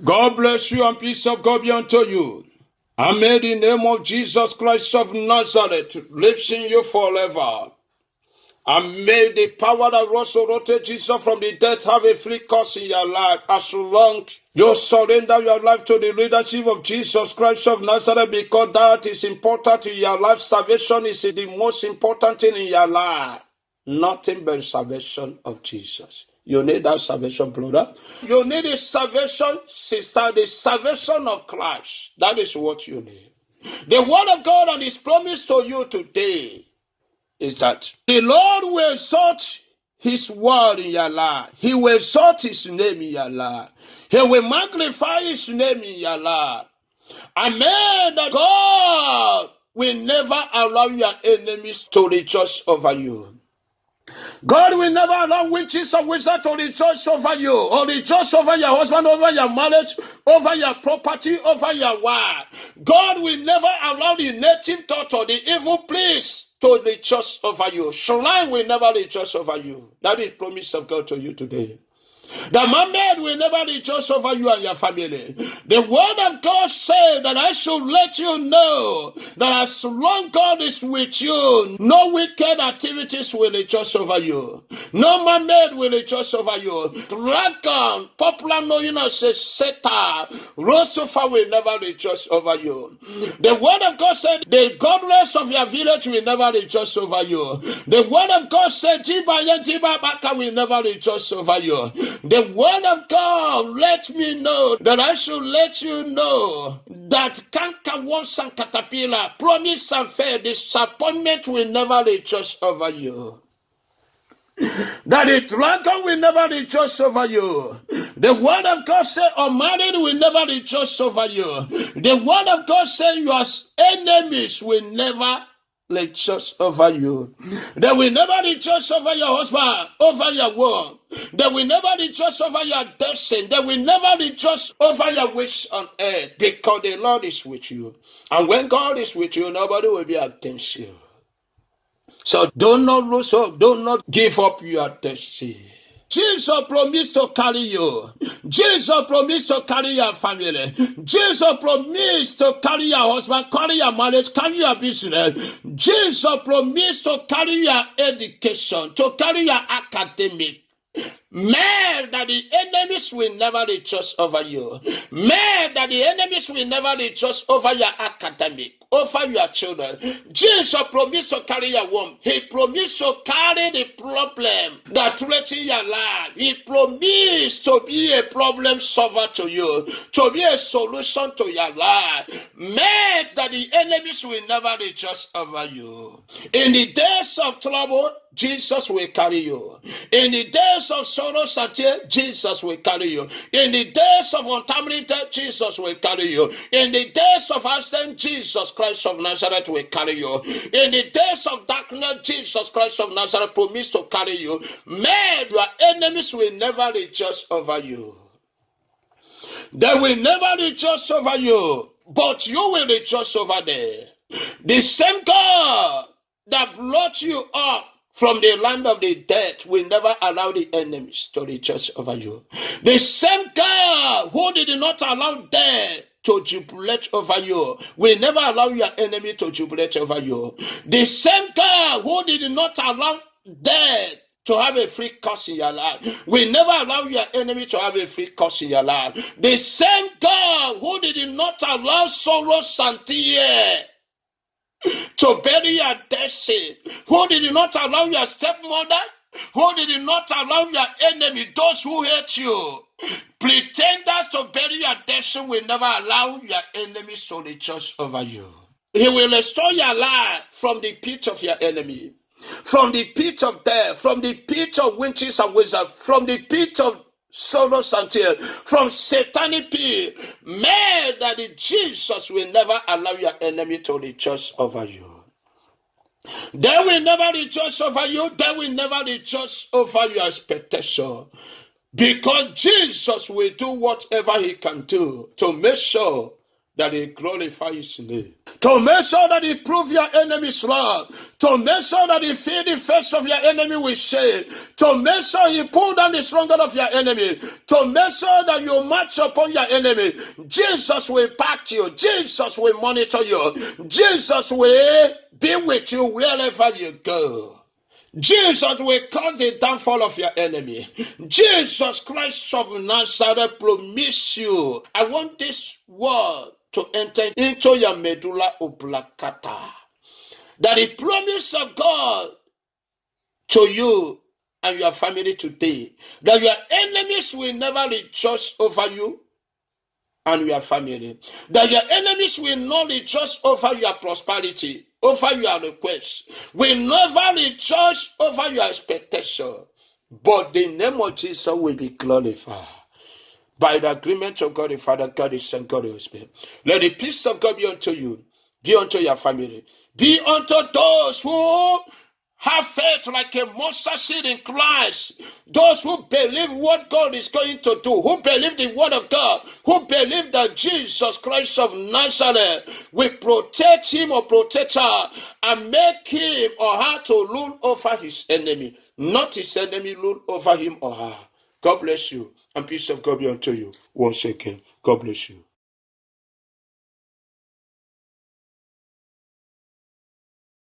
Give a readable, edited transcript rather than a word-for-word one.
God bless you and peace of God be unto you. And may the name of Jesus Christ of Nazareth live in you forever. And may the power that resurrected Jesus from the dead have a free course in your life. As long you surrender your life to the leadership of Jesus Christ of Nazareth, because that is important in your life. Salvation is the most important thing in your life. Nothing but salvation of Jesus. You need that salvation, brother. You need the salvation, sister, the salvation of Christ. That is what you need. The word of God and his promise to you today is that the Lord will exalt his word in your life. He will exalt his name in your life. He will magnify his name in your life. And may that God will never allow your enemies to rejoice over you. God will never allow witches and wizards to rejoice over you, or rejoice over your husband, over your marriage, over your property, over your wife. God will never allow the native thought or the evil place to rejoice over you. Shrine will never rejoice over you. That is promise of God to you today. The mermaid will never rejoice over you and your family. The word of God said that I should let you know that as long God is with you, no wicked activities will rejoice over you. No mermaid will rejoice over you. Dragon, popular known as Satan, Lucifer will never rejoice over you. The word of God said the godless of your village will never rejoice over you. The word of God said Jiba Baka will never rejoice over you. The word of God let me know that I should let you know that canker, worms, and caterpillar, promise and fail, disappointment will never rejoice over you. That the dragon will never rejoice over you. The word of God said unmarried will never rejoice over you. The word of God said your enemies will never rejoice over you. They will never rejoice over your husband, over your work. They will never rejoice over your destiny. They will never rejoice over your wish on earth, because the Lord is with you. And when God is with you, nobody will be against you. So do not lose hope. Do not give up your destiny. Jesus promised to carry you. Jesus promised to carry your family. Jesus promised to carry your husband, carry your marriage, carry your business. Jesus promised to carry your education, to carry your academic. Man, that the enemies will never rejoice over you. Man, that the enemies will never rejoice over your academic, over your children. Jesus promised to carry your womb. He promised to carry the problem that threatens your life. He promised to be a problem solver to you, to be a solution to your life. Man, that the enemies will never rejoice over you. In the days of trouble, Jesus will carry you. In the days of sorrow and tears, Jesus will carry you. In the days of untimely death, Jesus will carry you. In the days of accident, Jesus Christ of Nazareth will carry you. In the days of darkness, Jesus Christ of Nazareth promised to carry you. Man, your enemies will never rejoice over you. They will never rejoice over you, but you will rejoice over them. The same God that brought you up from the land of the dead will never allow the enemies to rejoice over you. The same God who did not allow death to jubilate over you will never allow your enemy to jubilate over you. The same God who did not allow death to have a free course in your life will never allow your enemy to have a free course in your life. The same God who did not allow sorrow and tears to bury your destiny, who did not allow your stepmother, who did not allow your enemy, those who hate you, pretenders to bury your destiny, will never allow your enemies to rejoice over you. He will restore your life from the pit of your enemy, from the pit of death, from the pit of witches and wizards, from the pit of sorrows and tears, from satanic pit. May that Jesus will never allow your enemy to rejoice over you. They will never rejoice over you. They will never rejoice over your expectation. Because Jesus will do whatever he can do to make sure that he glorify his name. To make sure that he prove your enemies wrong. To make sure that he fill the face of your enemy with shame. To make sure he pull down the stronghold of your enemy. To make sure that you march upon your enemy. Jesus will back you. Jesus will monitor you. Jesus will be with you wherever you go. Jesus will cause the downfall of your enemy. Jesus Christ of Nazareth promise you. I want this word to enter into your medulla oblongata. That the promise of God to you and your family today, that your enemies will never rejoice over you and your family. That your enemies will not rejoice over your prosperity, over your requests, will never rejoice over your expectation. But the name of Jesus will be glorified. By the agreement of God the Father, God the Son, God the Spirit. Let the peace of God be unto you, be unto your family, be unto those who have faith like a mustard seed in Christ. Those who believe what God is going to do, who believe the word of God, who believe that Jesus Christ of Nazareth will protect him or protect her and make him or her to rule over his enemy, not his enemy rule over him or her. God bless you, and peace of God be unto you once again. God bless you.